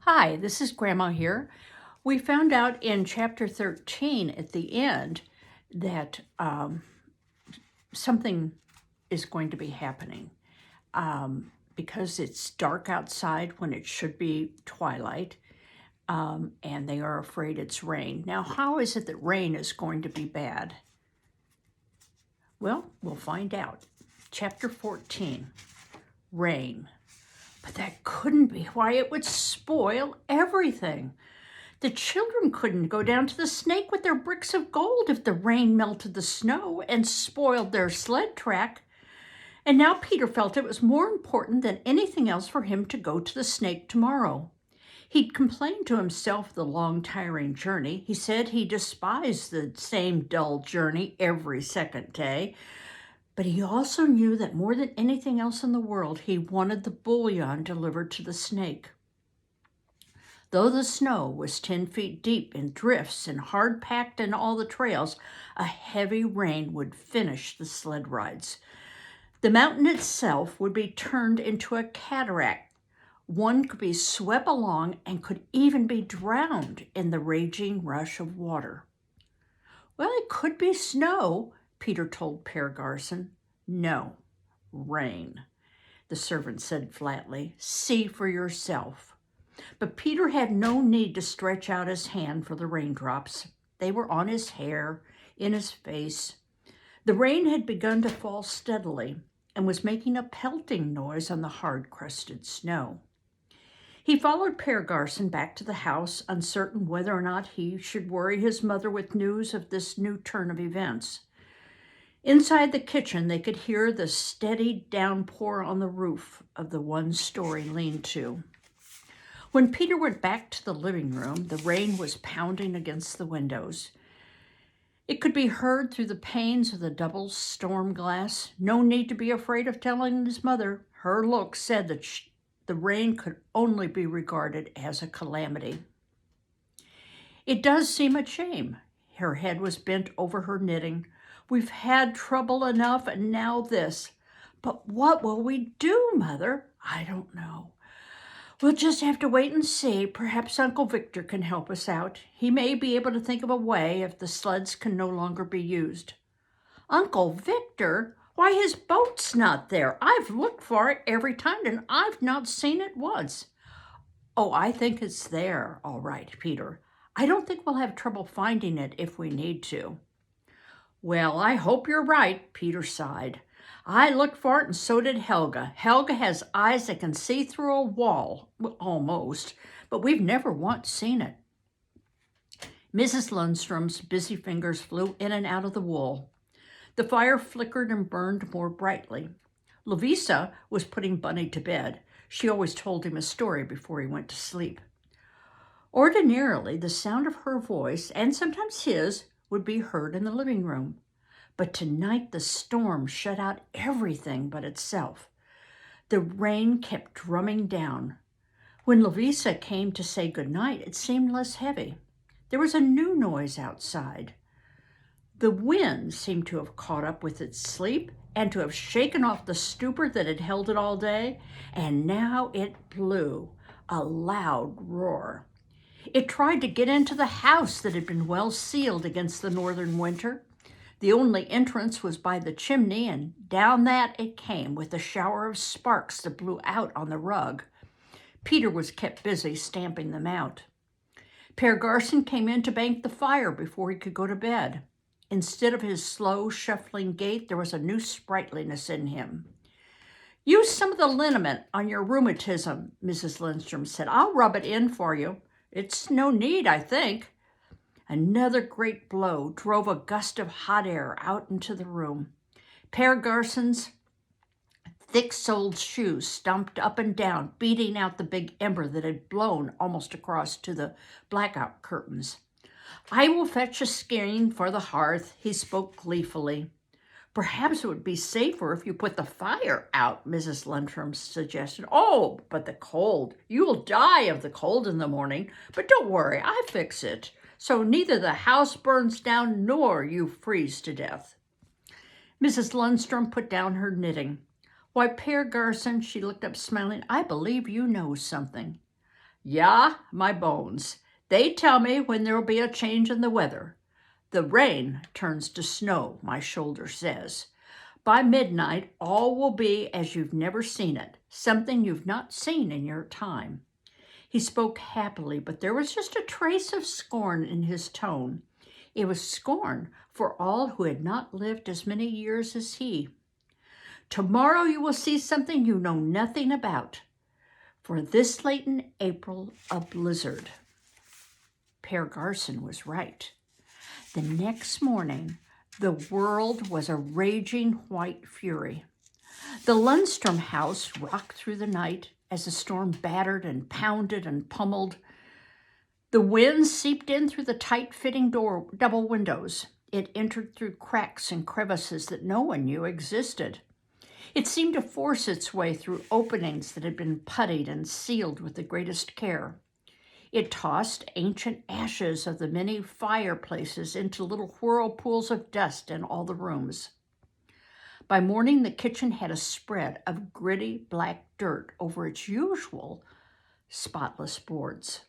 Hi, this is Grandma here. We found out in chapter 13 at the end that something is going to be happening because it's dark outside when it should be twilight, and they are afraid it's rain. Now, how is it that rain is going to be bad? Well, we'll find out. Chapter 14, Rain. But that couldn't be. Why, it would spoil everything. The children couldn't go down to the snake with their bricks of gold if the rain melted the snow and spoiled their sled track. And now Peter felt it was more important than anything else for him to go to the snake tomorrow. He'd complained to himself of the long, tiring journey. He said he despised the same dull journey every second day. But he also knew that more than anything else in the world, he wanted the bouillon delivered to the snake. Though the snow was 10 feet deep in drifts and hard-packed in all the trails, a heavy rain would finish the sled rides. The mountain itself would be turned into a cataract. One could be swept along and could even be drowned in the raging rush of water. Well, it could be snow, Peter told Peer Garson. No, rain, the servant said flatly. See for yourself. But Peter had no need to stretch out his hand for the raindrops. They were on his hair, in his face. The rain had begun to fall steadily and was making a pelting noise on the hard-crusted snow. He followed Peer Garson back to the house, uncertain whether or not he should worry his mother with news of this new turn of events. Inside the kitchen, they could hear the steady downpour on the roof of the one-story lean-to. When Peter went back to the living room, the rain was pounding against the windows. It could be heard through the panes of the double storm glass. No need to be afraid of telling his mother. Her look said that the rain could only be regarded as a calamity. It does seem a shame. Her head was bent over her knitting. We've had trouble enough, and now this. But what will we do, Mother? I don't know. We'll just have to wait and see. Perhaps Uncle Victor can help us out. He may be able to think of a way if the sleds can no longer be used. Uncle Victor? Why, his boat's not there. I've looked for it every time, and I've not seen it once. Oh, I think it's there, all right, Peter. I don't think we'll have trouble finding it if we need to. Well, I hope you're right, Peter sighed. I looked for it, and so did Helga. Helga has eyes that can see through a wall, almost, but we've never once seen it. Mrs. Lundstrom's busy fingers flew in and out of the wool. The fire flickered and burned more brightly. Lovisa was putting Bunny to bed. She always told him a story before he went to sleep. Ordinarily, the sound of her voice, and sometimes his, would be heard in the living room. But tonight the storm shut out everything but itself. The rain kept drumming down. When Lovisa came to say goodnight, it seemed less heavy. There was a new noise outside. The wind seemed to have caught up with its sleep and to have shaken off the stupor that had held it all day, and now it blew, a loud roar. It tried to get into the house that had been well sealed against the northern winter. The only entrance was by the chimney, and down that it came with a shower of sparks that blew out on the rug. Peter was kept busy stamping them out. Peer Garson came in to bank the fire before he could go to bed. Instead of his slow, shuffling gait, there was a new sprightliness in him. Use some of the liniment on your rheumatism, Mrs. Lindstrom said. I'll rub it in for you. It's no need, I think. Another great blow drove a gust of hot air out into the room. Peer Garson's thick-soled shoes stomped up and down, beating out the big ember that had blown almost across to the blackout curtains. I will fetch a screen for the hearth, he spoke gleefully. Perhaps it would be safer if you put the fire out, Mrs. Lundstrom suggested. Oh, but the cold. You'll die of the cold in the morning. But don't worry, I fix it. So neither the house burns down nor you freeze to death. Mrs. Lundstrom put down her knitting. Why, Peer Garson, she looked up smiling, I believe you know something. Yeah, my bones. They tell me when there'll be a change in the weather. The rain turns to snow, my shoulder says. By midnight, all will be as you've never seen it, something you've not seen in your time. He spoke happily, but there was just a trace of scorn in his tone. It was scorn for all who had not lived as many years as he. Tomorrow you will see something you know nothing about. For this late in April, a blizzard. Per Garson was right. The next morning, the world was a raging white fury. The Lundstrom house rocked through the night as the storm battered and pounded and pummeled. The wind seeped in through the tight-fitting double windows. It entered through cracks and crevices that no one knew existed. It seemed to force its way through openings that had been puttied and sealed with the greatest care. It tossed ancient ashes of the many fireplaces into little whirlpools of dust in all the rooms. By morning, the kitchen had a spread of gritty black dirt over its usual spotless boards.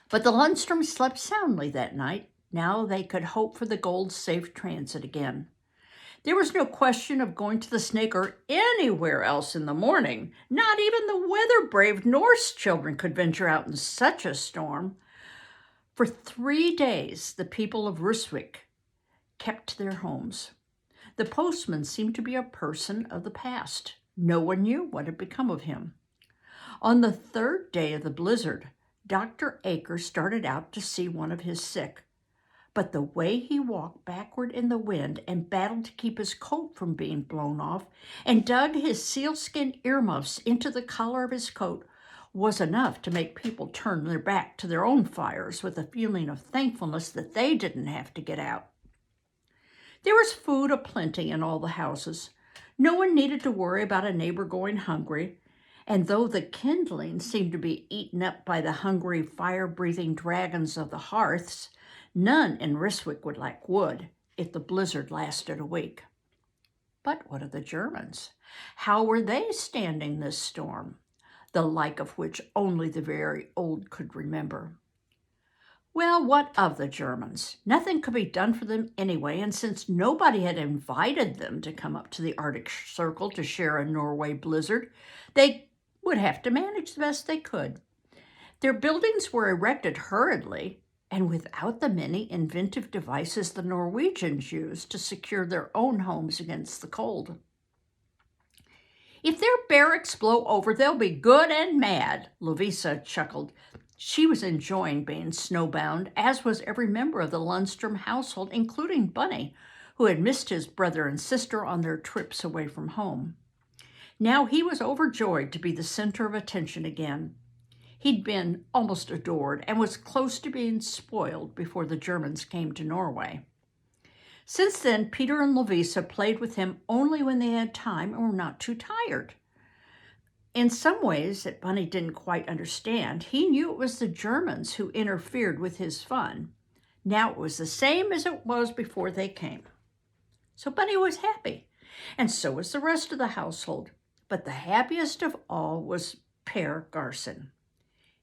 But the Lundstroms slept soundly that night. Now they could hope for the Gold's safe transit again. There was no question of going to the Snake or anywhere else in the morning. Not even the weather-brave Norse children could venture out in such a storm. For 3 days, the people of Rusvik kept to their homes. The postman seemed to be a person of the past. No one knew what had become of him. On the 3rd day of the blizzard, Dr. Aker started out to see one of his sick. But the way he walked backward in the wind and battled to keep his coat from being blown off and dug his sealskin earmuffs into the collar of his coat was enough to make people turn their back to their own fires with a feeling of thankfulness that they didn't have to get out. There was food aplenty in all the houses. No one needed to worry about a neighbor going hungry, and though the kindling seemed to be eaten up by the hungry, fire-breathing dragons of the hearths, none in Ryswick would lack wood if the blizzard lasted a week. But what of the Germans? How were they standing this storm, the like of which only the very old could remember? Well, what of the Germans? Nothing could be done for them anyway, and since nobody had invited them to come up to the Arctic Circle to share a Norway blizzard, they would have to manage the best they could. Their buildings were erected hurriedly, and without the many inventive devices the Norwegians used to secure their own homes against the cold. If their barracks blow over, they'll be good and mad, Lovisa chuckled. She was enjoying being snowbound, as was every member of the Lundstrom household, including Bunny, who had missed his brother and sister on their trips away from home. Now he was overjoyed to be the center of attention again. He'd been almost adored and was close to being spoiled before the Germans came to Norway. Since then, Peter and Lovisa played with him only when they had time and were not too tired. In some ways that Bunny didn't quite understand, he knew it was the Germans who interfered with his fun. Now it was the same as it was before they came. So Bunny was happy, and so was the rest of the household. But the happiest of all was Per Garson.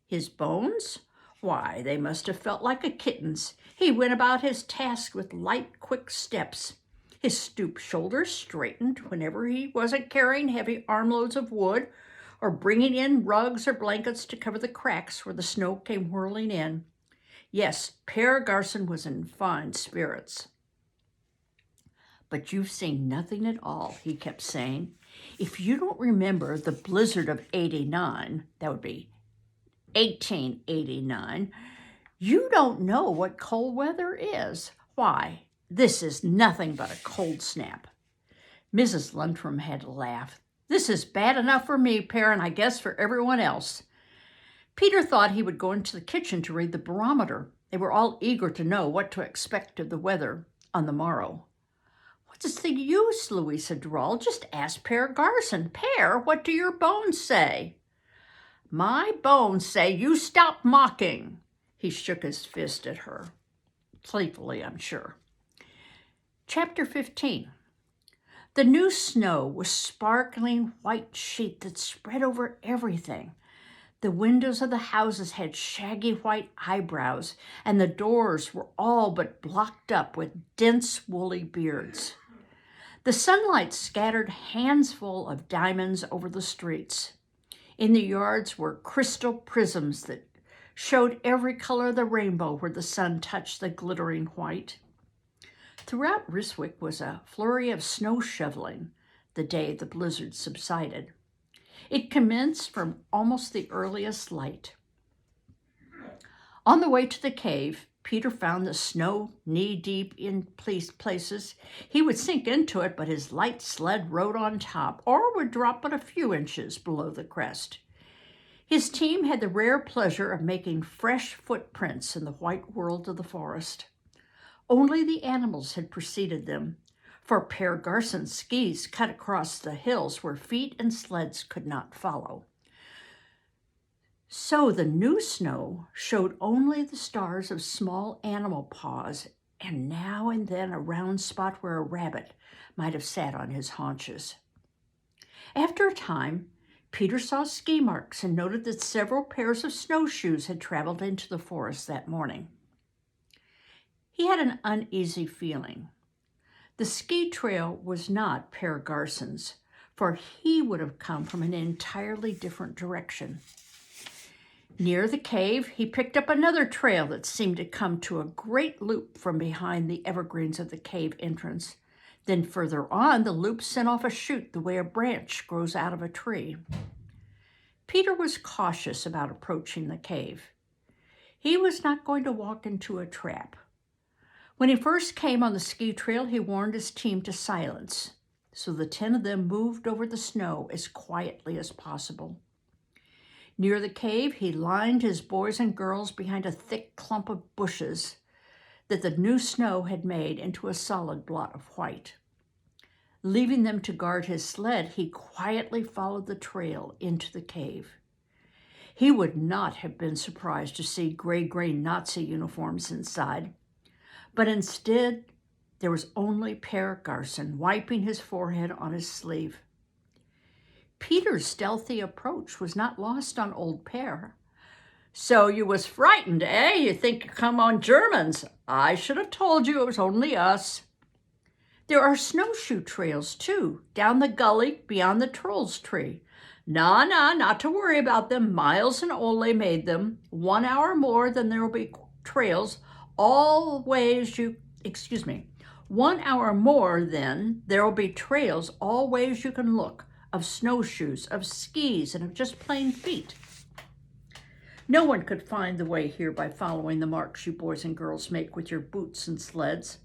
His bones? Why, they must have felt like a kitten's. He went about his task with light, quick steps. His stooped shoulders straightened whenever he wasn't carrying heavy armloads of wood or bringing in rugs or blankets to cover the cracks where the snow came whirling in. Yes, Per Garson was in fine spirits. But you've seen nothing at all, he kept saying. If you don't remember the blizzard of '89, that would be 1889, you don't know what cold weather is. Why, this is nothing but a cold snap. Mrs. Lundstrom had to laugh. This is bad enough for me, Per, and I guess for everyone else. Peter thought he would go into the kitchen to read the barometer. They were all eager to know what to expect of the weather on the morrow. What's the use, Louisa drawled. Just ask Per Garson. Per, what do your bones say? My bones say you stop mocking. He shook his fist at her. Playfully, I'm sure. Chapter 15. The new snow was sparkling white sheet that spread over everything. The windows of the houses had shaggy white eyebrows, and the doors were all but blocked up with dense woolly beards. The sunlight scattered handsful of diamonds over the streets. In the yards were crystal prisms that showed every color of the rainbow where the sun touched the glittering white. Throughout Ryswick was a flurry of snow shoveling the day the blizzard subsided. It commenced from almost the earliest light. On the way to the cave, Peter found the snow knee-deep in places. He would sink into it, but his light sled rode on top, or would drop but a few inches below the crest. His team had the rare pleasure of making fresh footprints in the white world of the forest. Only the animals had preceded them, for Per Garson's skis cut across the hills where feet and sleds could not follow. So the new snow showed only the stars of small animal paws, and now and then a round spot where a rabbit might have sat on his haunches. After a time, Peter saw ski marks and noted that several pairs of snowshoes had traveled into the forest that morning. He had an uneasy feeling. The ski trail was not Per Garson's, for he would have come from an entirely different direction. Near the cave, he picked up another trail that seemed to come to a great loop from behind the evergreens of the cave entrance. Then further on, the loop sent off a shoot the way a branch grows out of a tree. Peter was cautious about approaching the cave. He was not going to walk into a trap. When he first came on the ski trail, he warned his team to silence, so the 10 of them moved over the snow as quietly as possible. Near the cave, he lined his boys and girls behind a thick clump of bushes that the new snow had made into a solid blot of white. Leaving them to guard his sled, he quietly followed the trail into the cave. He would not have been surprised to see gray Nazi uniforms inside, but instead there was only Per Garson wiping his forehead on his sleeve. Peter's stealthy approach was not lost on old Per. "So you was frightened, eh? You think you come on Germans. I should have told you it was only us." "There are snowshoe trails, too, down the gully beyond the troll's tree." Nah, not to worry about them. Miles and Ole made them. 1 hour more, then there will be trails 1 hour more, then there will be trails all ways you can look, of snowshoes, of skis, and of just plain feet. No one could find the way here by following the marks you boys and girls make with your boots and sleds.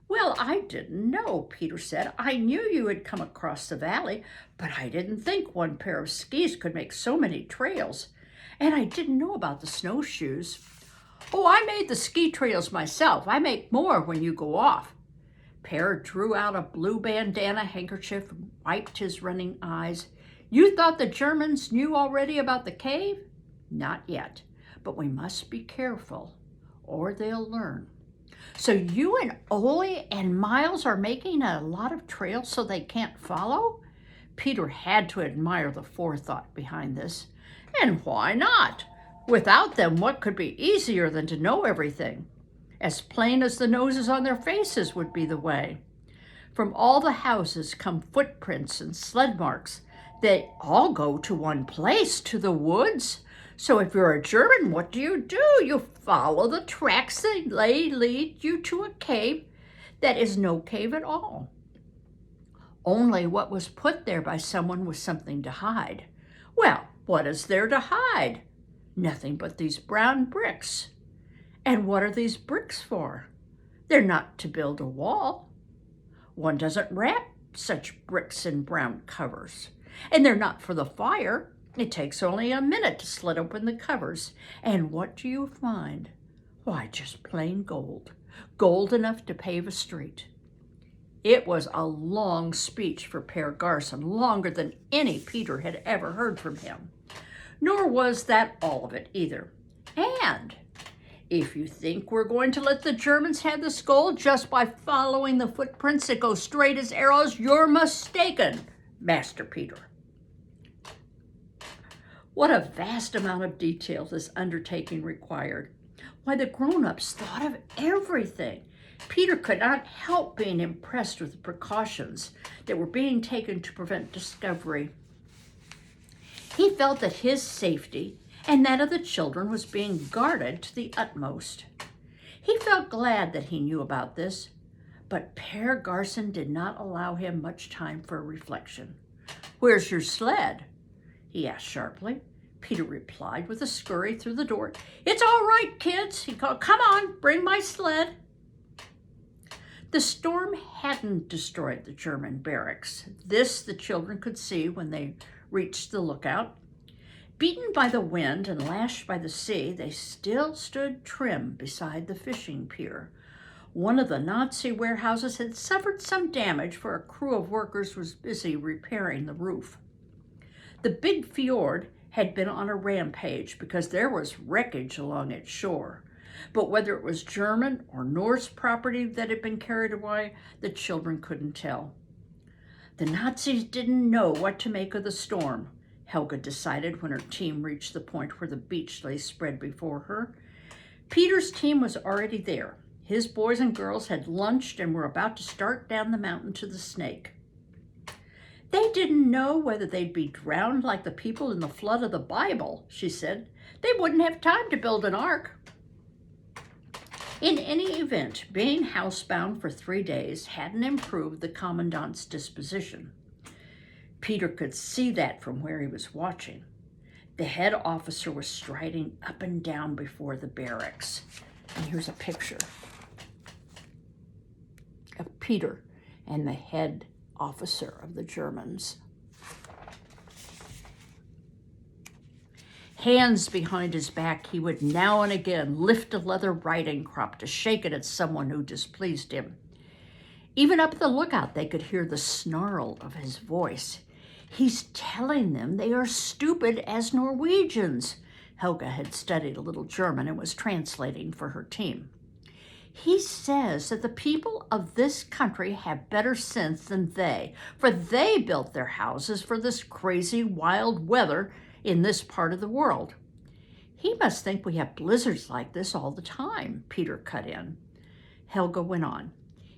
"Well, I didn't know," Peter said. "I knew you had come across the valley, but I didn't think one pair of skis could make so many trails. And I didn't know about the snowshoes." "Oh, I made the ski trails myself. I make more when you go off." Per drew out a blue bandana handkerchief and wiped his running eyes. "You thought the Germans knew already about the cave?" "Not yet, but we must be careful, or they'll learn." "So you and Ole and Miles are making a lot of trails so they can't follow?" Peter had to admire the forethought behind this. "And why not? Without them, what could be easier than to know everything? As plain as the noses on their faces would be the way. From all the houses come footprints and sled marks. They all go to one place, to the woods. So if you're a German, what do? You follow the tracks that lead you to a cave that is no cave at all. Only what was put there by someone with something to hide. Well, what is there to hide? Nothing but these brown bricks. And what are these bricks for? They're not to build a wall. One doesn't wrap such bricks in brown covers. And they're not for the fire. It takes only a minute to slit open the covers. And what do you find? Why, just plain gold. Gold enough to pave a street." It was a long speech for Per Garson, longer than any Peter had ever heard from him. Nor was that all of it either. "And if you think we're going to let the Germans have this gold just by following the footprints that go straight as arrows, you're mistaken, Master Peter. What a vast amount of detail this undertaking required. Why, the grown-ups thought of everything. Peter could not help being impressed with the precautions that were being taken to prevent discovery. He felt that his safety and that of the children was being guarded to the utmost. He felt glad that he knew about this, but Peer Garson did not allow him much time for reflection. "Where's your sled?" he asked sharply. Peter replied with a scurry through the door. "It's all right, kids," he called. "Come on, bring my sled." The storm hadn't destroyed the German barracks. This the children could see when they reached the lookout. Beaten by the wind and lashed by the sea, they still stood trim beside the fishing pier. One of the Nazi warehouses had suffered some damage, for a crew of workers was busy repairing the roof. The big fjord had been on a rampage because there was wreckage along its shore. But whether it was German or Norse property that had been carried away, the children couldn't tell. The Nazis didn't know what to make of the storm, Helga decided when her team reached the point where the beach lay spread before her. Peter's team was already there. His boys and girls had lunched and were about to start down the mountain to the Snake. "They didn't know whether they'd be drowned like the people in the flood of the Bible," she said. "They wouldn't have time to build an ark." In any event, being housebound for 3 days hadn't improved the commandant's disposition. Peter could see that from where he was watching. The head officer was striding up and down before the barracks. And here's a picture of Peter and the head officer of the Germans. Hands behind his back, he would now and again lift a leather riding crop to shake it at someone who displeased him. Even up at the lookout, they could hear the snarl of his voice. "He's telling them they are stupid as Norwegians." Helga had studied a little German and was translating for her team. "He says that the people of this country have better sense than they, for they built their houses for this crazy wild weather in this part of the world." "He must think we have blizzards like this all the time," Peter cut in. Helga went on.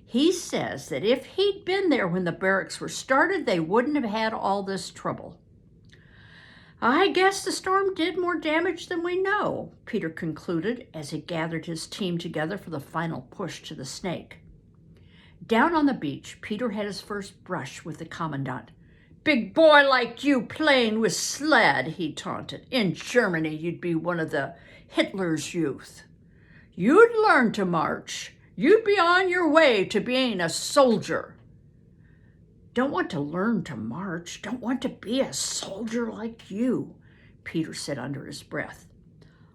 "He says that if he'd been there when the barracks were started, they wouldn't have had all this trouble." "I guess the storm did more damage than we know," Peter concluded as he gathered his team together for the final push to the Snake. Down on the beach, Peter had his first brush with the commandant. "Big boy like you playing with sled," he taunted. "In Germany, you'd be one of the Hitler's youth. You'd learn to march. You'd be on your way to being a soldier." "Don't want to learn to march. Don't want to be a soldier like you," Peter said under his breath.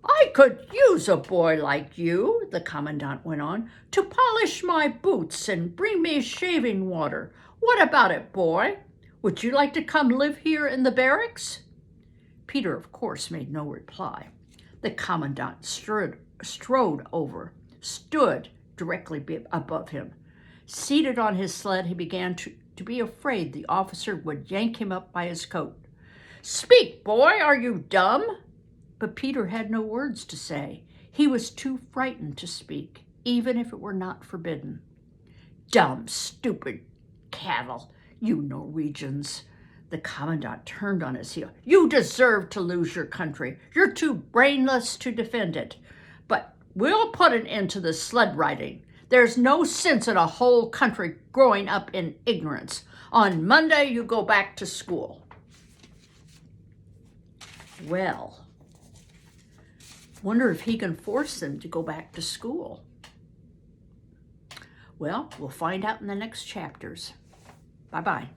"I could use a boy like you," the commandant went on, "to polish my boots and bring me shaving water. What about it, boy? Would you like to come live here in the barracks?" Peter, of course, made no reply. The commandant stood directly above him. Seated on his sled, he began to be afraid the officer would yank him up by his coat. "Speak, boy, are you dumb?" But Peter had no words to say. He was too frightened to speak, even if it were not forbidden. "Dumb, stupid cattle, you Norwegians." The commandant turned on his heel. "You deserve to lose your country. You're too brainless to defend it. But we'll put an end to this sled riding. There's no sense in a whole country growing up in ignorance. On Monday, you go back to school." Well, wonder if he can force them to go back to school. Well, we'll find out in the next chapters. Bye-bye.